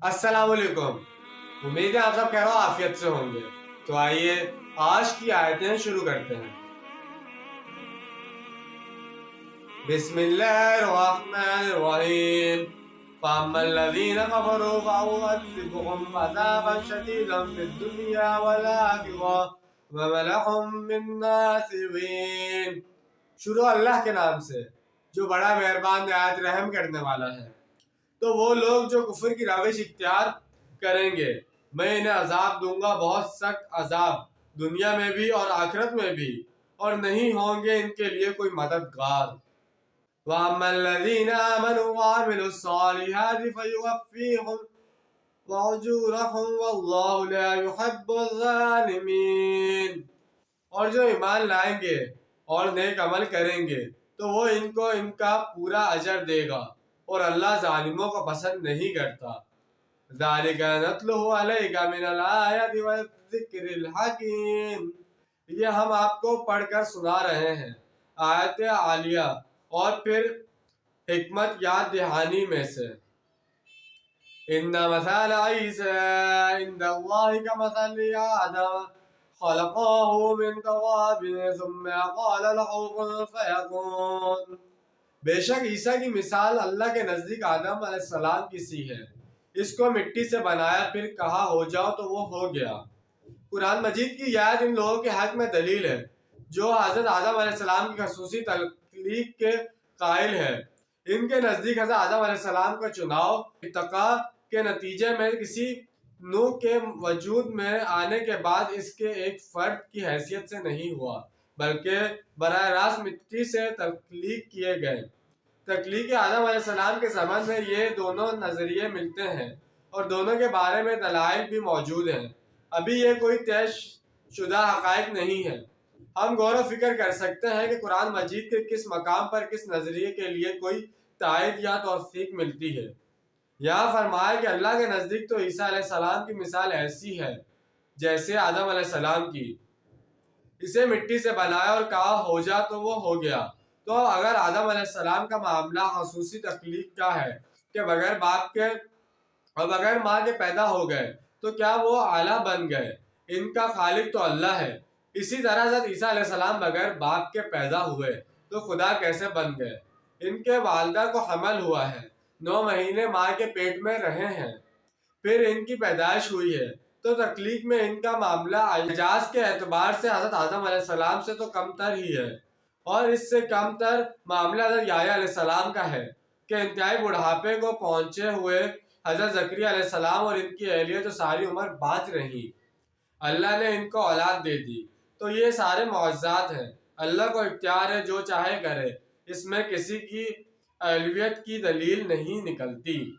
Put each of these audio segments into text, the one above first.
अस्सलाम वालेकुम। उम्मीद है आप सब खैर आफियत से होंगे। तो आइए आज की आयतें शुरू करते हैं। बिस्मिल्लाहिर्रहमानिर्रहीम। फअम्मल्लज़ीना कफ़रू फ़अुअज़्ज़िबुहुम अज़ाबन शदीदन फ़िद्दुनिया वल आखिरह वमा लहुम मिन नासिरीन। शुरू अल्लाह के नाम से जो बड़ा मेहरबान निहायत रहम करने वाला है। तो वो लोग जो कुफर की रविश इख्तियार करेंगे मैं इन्हें अजाब दूंगा, बहुत सख्त अजाब, दुनिया में भी और आखिरत में भी, और नहीं होंगे इनके लिए कोई मददगार। वअम्मल्लज़ीना आमनू वअमिलुस्सालिहाति फयुवफ़्फ़ीहुम वअजूरहुम वल्लाहु ला युहिब्बुज़्ज़ालिमीन। और जो ईमान लाएंगे और नेक अमल करेंगे तो वो इनको इनका पूरा अजर देगा, और अल्लाह जालिमों को पसंद नहीं करता। ज़ालिका नत्लुहु अलैका मिनल आयाति वज़्ज़िक्रिल हकीम। ये हम आपको पढ़कर सुना रहे हैं आयत आलिया और फिर हिकमत याद दहानी में से। इन्ना मसल ईसा इंदल्लाहि कमसली आदम खलक़हु मिन तुराबिन सुम्मा क़ाल लहु कुन फयकून। बेशक ईसा की मिसाल अल्लाह के नज़दीक आदम अलैहिस्सलाम की सी है। इसको मिट्टी से बनाया, फिर कहा हो जाओ तो वो हो गया। कुरान मजीद की याद इन लोगों के हक में दलील है जो हज़रत आदम अलैहिस्सलाम की खसूसी तख्लीक के कायल है। इनके नज़दीक हज़रत आदम अलैहिस्सलाम का चुनाव इत्तका के नतीजे में किसी नूह के वजूद में आने के बाद इसके एक फर्द की हैसियत से नहीं हुआ, बल्कि बराह रास्त मिट्टी से तख्लीक किए गए। तख्लीक आदम अलैहिस्सलाम के संबंध में ये दोनों नज़रिए मिलते हैं और दोनों के बारे में दलाइल भी मौजूद हैं। अभी ये कोई तय शुदा हक़ाइक़ नहीं है। हम गौर व फिक्र कर सकते हैं कि कुरान मजीद के किस मकाम पर किस नज़रिए के लिए कोई तायद या तौसीक मिलती है। यहाँ फरमाया कि अल्लाह के नज़दीक तो ईसा अलैहिस्सलाम की मिसाल ऐसी है जैसे आदम अलैहिस्सलाम की। इसे मिट्टी से बनाया और कहा हो जा तो वो हो गया। तो अगर आदम अलैहिस्सलाम का मामला खसूसी तख्लीक का है कि बगैर बाप के और बगैर माँ के पैदा हो गए, तो क्या वो आला बन गए? इनका खालिक तो अल्लाह है। इसी तरह हज़रत ईसा अलैहिस्सलाम बगैर बाप के पैदा हुए तो खुदा कैसे बन गए? इनके वालिदा को हमल हुआ है, 9 महीने माँ के पेट में रहे हैं, फिर इनकी पैदाइश हुई है। तो तख्लीक में इनका मामला एजाज के एतबार से हज़रत आदम अलैहिस्सलाम से तो कमतर ही है, और इससे कमतर मामला हज़रत याह्या अलैहिस्सलाम का है कि इंतहाई बुढ़ापे को पहुँचे हुए हज़रत ज़करिया अलैहिस्सलाम और इनकी अहलिया जो सारी उम्र बाँच रही, अल्लाह ने इनको औलाद दे दी। तो ये सारे मौज़ात हैं। अल्लाह को इख्तियार है, जो चाहे करे, इसमें किसी की अहलियत की दलील नहीं निकलती।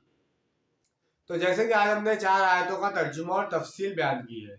तो जैसे कि आज हमने 4 आयतों का तर्जुमा और तफसील बयान की है।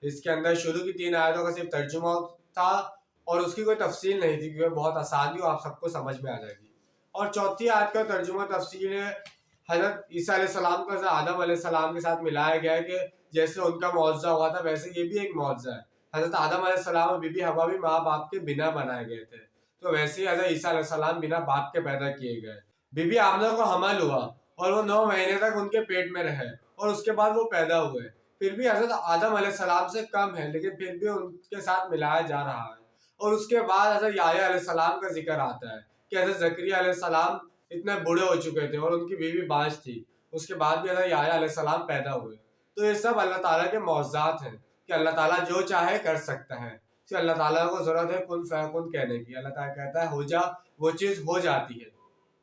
इसके अंदर शुरू की 3 आयतों का सिर्फ तर्जुमा था और उसकी कोई तफसील नहीं थी, क्योंकि बहुत आसान थी और आप सबको समझ में आ जाएगी। और चौथी आयत का तर्जुमा तफसील है हज़रत ईसा अलैहिस्सलाम को आदम अलैहिस्सलाम के साथ मिलाया गया है कि जैसे उनका मुआवजा हुआ था वैसे ये भी एक मुआवजा है। हज़रत आदम अलैहिस्सलाम और बीबी हवा भी माँ बाप के बिना बनाए गए थे, तो वैसे ही हज़रत ईसा अलैहिस्सलाम बिना बाप के पैदा किए गए। बीबी आमना को हमल हुआ और वो 9 महीने तक उनके पेट में रहे और उसके बाद वो पैदा हुए। फिर भी हज़रत आदम अलैहिस्सलाम से कम है, लेकिन फिर भी उनके साथ मिलाया जा रहा है। और उसके बाद हज़रत याह्या अलैहिस्सलाम का जिक्र आता है कि हज़रत ज़करिया अलैहिस्सलाम इतने बूढ़े हो चुके थे और उनकी बीवी बाँझ थी, उसके बाद भी हज़रत याह्या अलैहिस्सलाम पैदा हुए। तो ये सब अल्लाह ताला के मौज़ात हैं कि अल्लाह ताला जो चाहे कर सकता है। कि अल्लाह ताला को ज़रूरत है कुन फयकुन कहने की। अल्लाह ताला कहता है हो जा, वो चीज़ हो जाती है।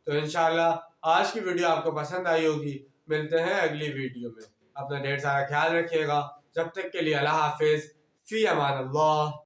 तो इंशाअल्लाह आज की वीडियो आपको पसंद आई होगी। मिलते हैं अगली वीडियो में। अपना ढेर सारा ख्याल रखिएगा। जब तक के लिए अल्लाह हाफिज़। फ़ी अमान अल्लाह।